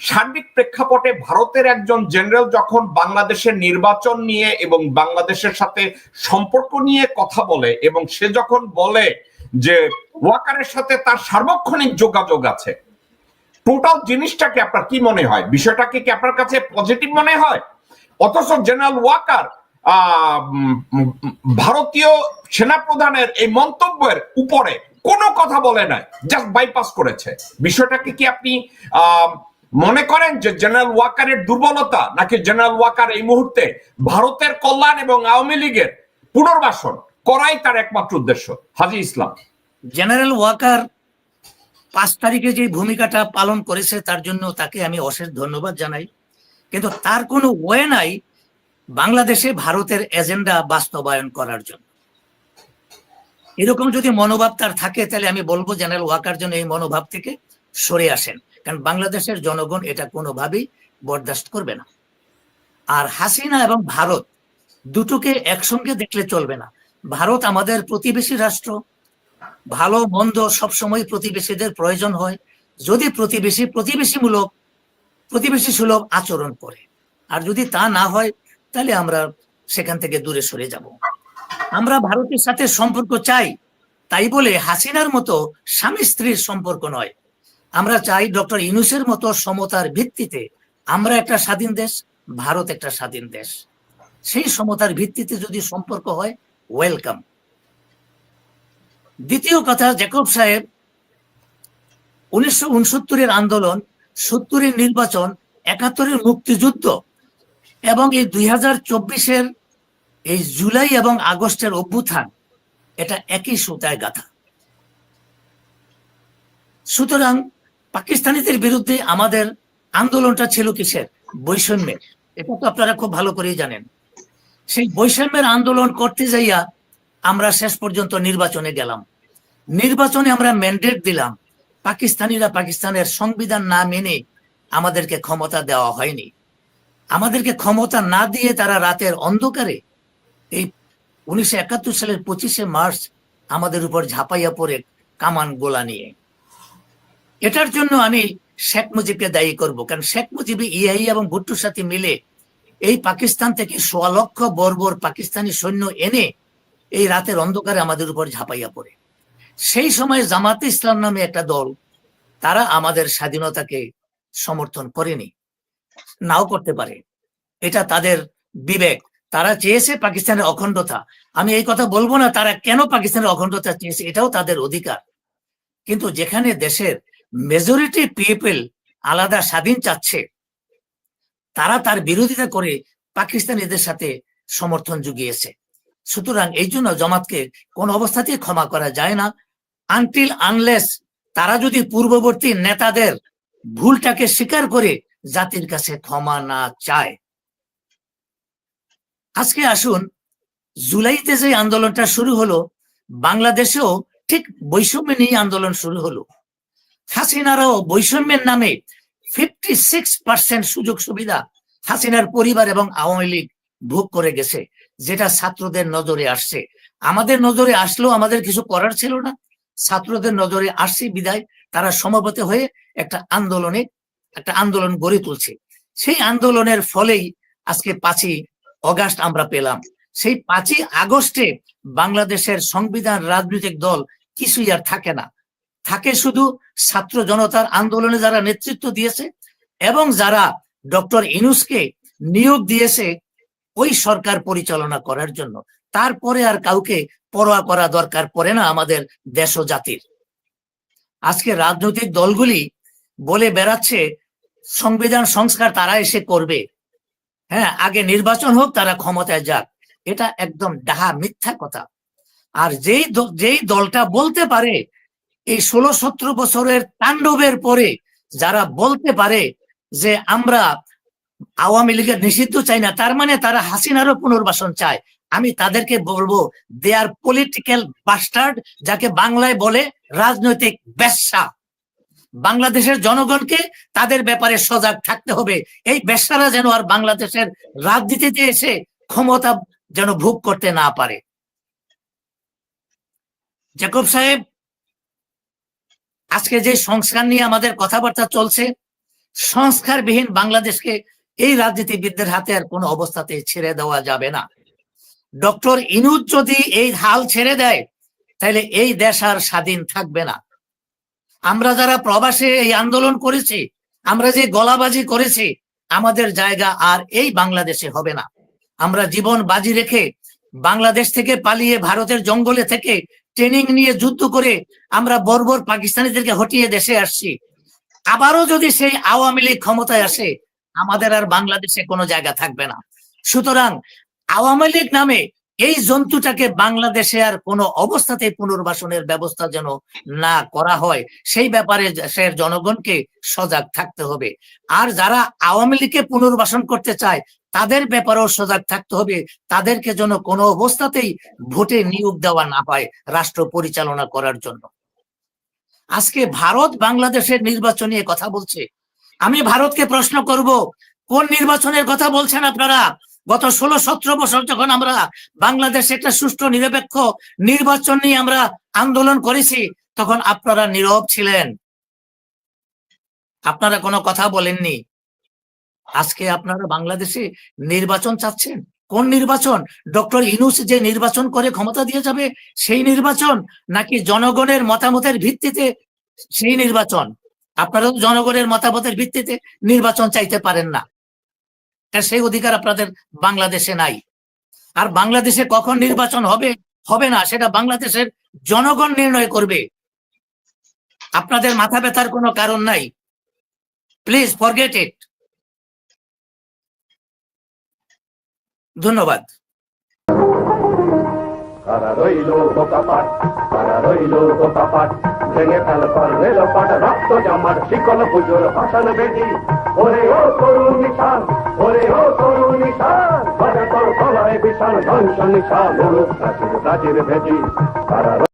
সার্বিক প্রেক্ষাপটে ভারতের একজন জেনারেল যখন বাংলাদেশের নির্বাচন নিয়ে এবং বাংলাদেশের সাথে সম্পর্ক নিয়ে কথা বলে, এবং সে যখন বলে যে ওয়াকারের সাথে তার সার্বক্ষণিক যোগাযোগ আছে, টোটাল জিনিসটাকে আপনার কি মনে হয়? বিষয়টাকে কি আপনার কাছে পজিটিভ মনে হয়? অথচ জেনারেল ওয়াকার ভারতীয় সেনাপ্রধানের এই মন্তব্যের উপরে কোনো কথা বলে নাই, জাস্ট বাইপাস করেছে। বিষয়টাকে কি আপনি মনে করেন যে জেনারেল ওয়াকারের দুর্বলতা, নাকি জেনারেল ওয়াকার এই মুহূর্তে ভারতের কল্যাণ এবং আওয়ামী লীগের পুনর্বাসন করাই তার একমাত্র উদ্দেশ্য? হাজী ইসলাম। জেনারেল ওয়াকার 5 তারিখে যে ভূমিকাটা পালন করেছে তার জন্য তাকে আমি অশেষ ধন্যবাদ জানাই, কিন্তু তার কোনো ওয়ে নাই বাংলাদেশে ভারতের এজেন্ডা বাস্তবায়ন করার জন্য। এরকম যদি মনোভাব তার থাকে তাহলে আমি বলবো জেনারেল ওয়াকার জন্য এই মনোভাব থেকে সরে আসেন, কারণ বাংলাদেশের জনগণ এটা কোনোভাবেই বরদাস্ত করবে না। আর হাসিনা এবং ভারত দুটোকে একসঙ্গে দেখলে চলবে না। ভারত আমাদের প্রতিবেশী রাষ্ট্র, ভালো মন্দ সবসময় প্রতিবেশীদের প্রয়োজন হয়, যদি প্রতিবেশী সুলভ আচরণ করে। আর যদি তা না হয় তাহলে আমরা সেখান থেকে দূরে সরে যাব। আমরা ভারতের সাথে সম্পর্ক চাই, তাই বলে হাসিনার মতো স্বামী স্ত্রীর সম্পর্ক নয়। আমরা চাই ডক্টর ইউনূসের মতো সমতার ভিত্তিতে আমরা একটা স্বাধীন দেশ, ভারত একটা স্বাধীন দেশ। সেই সমতার ভিত্তিতে যদি সম্পর্ক হয়, ওয়েলকাম। দ্বিতীয় কথা, জ্যাকব সাহেব 1969-এর আন্দোলন, 70-এর নির্বাচন, 71-এর মুক্তিযুদ্ধ এবং এই 2024-এর এই জুলাই এবং আগস্টের অভ্যুত্থান, এটা একই সুতায় গাঁথা। সুতরাং পাকিস্তানিদের বিরুদ্ধে আমাদের আন্দোলনটা ছিল কিসের? বৈষম্যের। এটা তো আপনারা খুব ভালো করেই জানেন। সেই বৈষম্যের আন্দোলন করতে যাইয়া আমরা শেষ পর্যন্ত নির্বাচনে গেলাম। নির্বাচনে আমরা ম্যান্ডেট দিলাম, পাকিস্তানিরা পাকিস্তানের সংবিধান না মেনে আমাদেরকে ক্ষমতা দেওয়া হয়নি। আমাদেরকে ক্ষমতা না দিয়ে তারা রাতের অন্ধকারে এই 1971 সালের 25শে মার্চ আমাদের উপর ঝাঁপাইয়া পড়ে কামান গোলা নিয়ে। এটার জন্য আমি শেখ মুজিবকে দায়ী করব, কারণ শেখ মুজিব ইআই এবং ভুট্টোর সাথে মিলে এই পাকিস্তান থেকে 1.25 লক্ষ বর্বর পাকিস্তানি সৈন্য এনে এই রাতের অন্ধকারে আমাদের উপর ঝাঁপাইয়া পড়ে। সেই সময় জামাতে ইসলাম নামে একটা দল, তারা আমাদের স্বাধীনতাকে সমর্থন করেনি, নাও করতে পারে, এটা তাদের বিবেক। তারা চেয়েছে পাকিস্তানের অখণ্ডতা। আমি এই কথা বলবো না তারা কেন পাকিস্তানের অখণ্ডতা চেয়েছে, এটাও তাদের অধিকার। কিন্তু যেখানে দেশের মেজরিটি পিপল আলাদা স্বাধীন চাচ্ছে, তারা তার বিরোধিতা করে পাকিস্তানিদের সাথে সমর্থন জুগিয়েছে। সুতরাং এই জন্য জামাতকে কোন অবস্থাতেই ক্ষমা করা যায় না, আনটিল আনলেস তারা যদি পূর্ববর্তী নেতাদের ভুলটাকে স্বীকার করে জাতির কাছে ক্ষমা না চায়। আজকে আসুন, জুলাইতে যে আন্দোলনটা শুরু হলো, বাংলাদেশেও ঠিক বৈষম্য নিয়ে আন্দোলন শুরু হলো। হাসিনারাও বৈষম্যের নামে 56% সুযোগ সুবিধা হাসিনার পরিবার এবং আওয়ামী লীগ ভোগ করে গেছে, যেটা ছাত্রদের নজরে আসছে। আমাদের নজরে আসলেও আমাদের কিছু করার ছিল না, ছাত্রদের নজরে আসছে বিদায় তারা সমবেত হয়ে একটা আন্দোলন গড়ে তুলছে। সেই আন্দোলনের ফলেই আজকে 5ই অগাস্ট আমরা পেলাম। সেই 5ই আগস্টে বাংলাদেশের সংবিধান, রাজনৈতিক দল কিছুই আর থাকে না, থাকে শুধু ছাত্র জনতার আন্দোলনে যারা নেতৃত্ব দিয়েছে এবং যারা ডক্টর ইউনূসকে নিয়োগ দিয়েছে ওই সরকার পরিচালনা করার জন্য। তারপরে আর কাউকে পরোয়া করা দরকার পড়ে না আমাদের দেশ ও জাতির। আজকে রাজনৈতিক দলগুলি বলে বেড়াচ্ছে সংবিধান সংস্কার তারা এসে করবে, হ্যাঁ, আগে নির্বাচন হোক, তারা ক্ষমতায় যাক। এটা একদম ডাহা মিথ্যা কথা। আর যেই দলটা বলতে পারে এই 16-17 বছরের তাণ্ডবের পরে, যারা বলতে পারে যে আমরা আওয়ামী লীগের নিষিদ্ধ চাই না, তার মানে তারা হাসিনারও পুনর্বাসন চায়। আমি তাদেরকে বলবো দে আর পলিটিক্যাল বাস্টার্ড, যাকে বাংলায় বলে রাজনৈতিক বেশ্যা। বাংলাদেশের জনগণকে তাদের ব্যাপারে সজাগ থাকতে হবে। এই বেশ্যারা যেন আর বাংলাদেশের রাজনীতিতে এসে ক্ষমতা যেন ভোগ করতে না পারে। জ্যাকব সাহেব, আজকে যে সংস্কার নিয়ে আমাদের কথাবার্তা চলছে, সংস্কারবিহীন বাংলাদেশকে এই রাজনীতিবিদদের হাতে আর কোনো অবস্থাতে ছেড়ে দেওয়া যাবে না। ডক্টর ইনুস যদি এই হাল ছেড়ে দেয় তাহলে এই দেশ আর স্বাধীন থাকবে না। আমরা যারা প্রবাসে এই আন্দোলন করেছি, আমরা যে গলাবাজি করেছি, আমাদের জায়গা আর এই বাংলাদেশে হবে না। আমরা জীবন বাজি রেখে বাংলাদেশ থেকে পালিয়ে ভারতের জঙ্গলে থেকে ট্রেনিং নিয়ে যুদ্ধ করে আমরা বর্বর পাকিস্তানিদেরকে হটিয়ে দেশে আসছি। আবারও যদি সেই আওয়ামী লীগ ক্ষমতায় আসে, আমাদের আর বাংলাদেশে কোনো জায়গা থাকবে না। সুতরাং আওয়ামী লীগ নামে এই জন্তুটাকে বাংলাদেশে আর কোনো অবস্থাতে পুনর্বাসনের ব্যবস্থা যেন না করা হয়, সেই ব্যাপারে দেশের জনগণকে সজাগ থাকতে হবে। আর যারা আওয়ামী লীগকে পুনর্বাসন করতে চায় তাদের ব্যাপারেও সজাগ থাকতে হবে, তাদেরকে যেন কোনো অবস্থাতেই ভোটে নিয়োগ দেওয়া না হয় রাষ্ট্র পরিচালনা করার জন্য। আজকে ভারত বাংলাদেশের নির্বাচন নিয়ে কথা বলছে। আমি ভারতকে প্রশ্ন করব, কোন নির্বাচনের কথা বলছেন আপনারা? গত 16-17 বছর যখন আমরা বাংলাদেশে একটা সুষ্ঠু নিরপেক্ষ নির্বাচন নিয়ে আমরা আন্দোলন করেছি, তখন আপনারা নীরব ছিলেন, আপনারা কোনো কথা বলেননি। আজকে আপনারা বাংলাদেশে নির্বাচন চাচ্ছেন। কোন নির্বাচন? ডক্টর ইউনূস যে নির্বাচন করে ক্ষমতা দিয়ে যাবে সেই নির্বাচন, নাকি জনগণের মতামতের ভিত্তিতে সেই নির্বাচন? আপনারা তো জনগণের মতামতের ভিত্তিতে নির্বাচন চাইতে পারেন না, সেই অধিকার আপনাদের বাংলাদেশে নাই। আর বাংলাদেশে কখন নির্বাচন হবে হবে না সেটা বাংলাদেশের জনগণ নির্ণয় করবে। আপনাদের মাথা ব্যথার কোনো কারণ নাই। Please forget it. ধন্যবাদ। কারা রইল বোকাপাট, কারা রইল বোকাপাট, ভেঙে ফেল করলে লোপাট, রক্ত জমাট শিকল পুজোর ভাষণ বেদি। ওরে ও তরুণ নিশান, ওরে ও তরুণ নিশান, তোর গলায় বিশাল ধ্বংস নিশান, প্রাচীর প্রাচীর ভেদি। কারা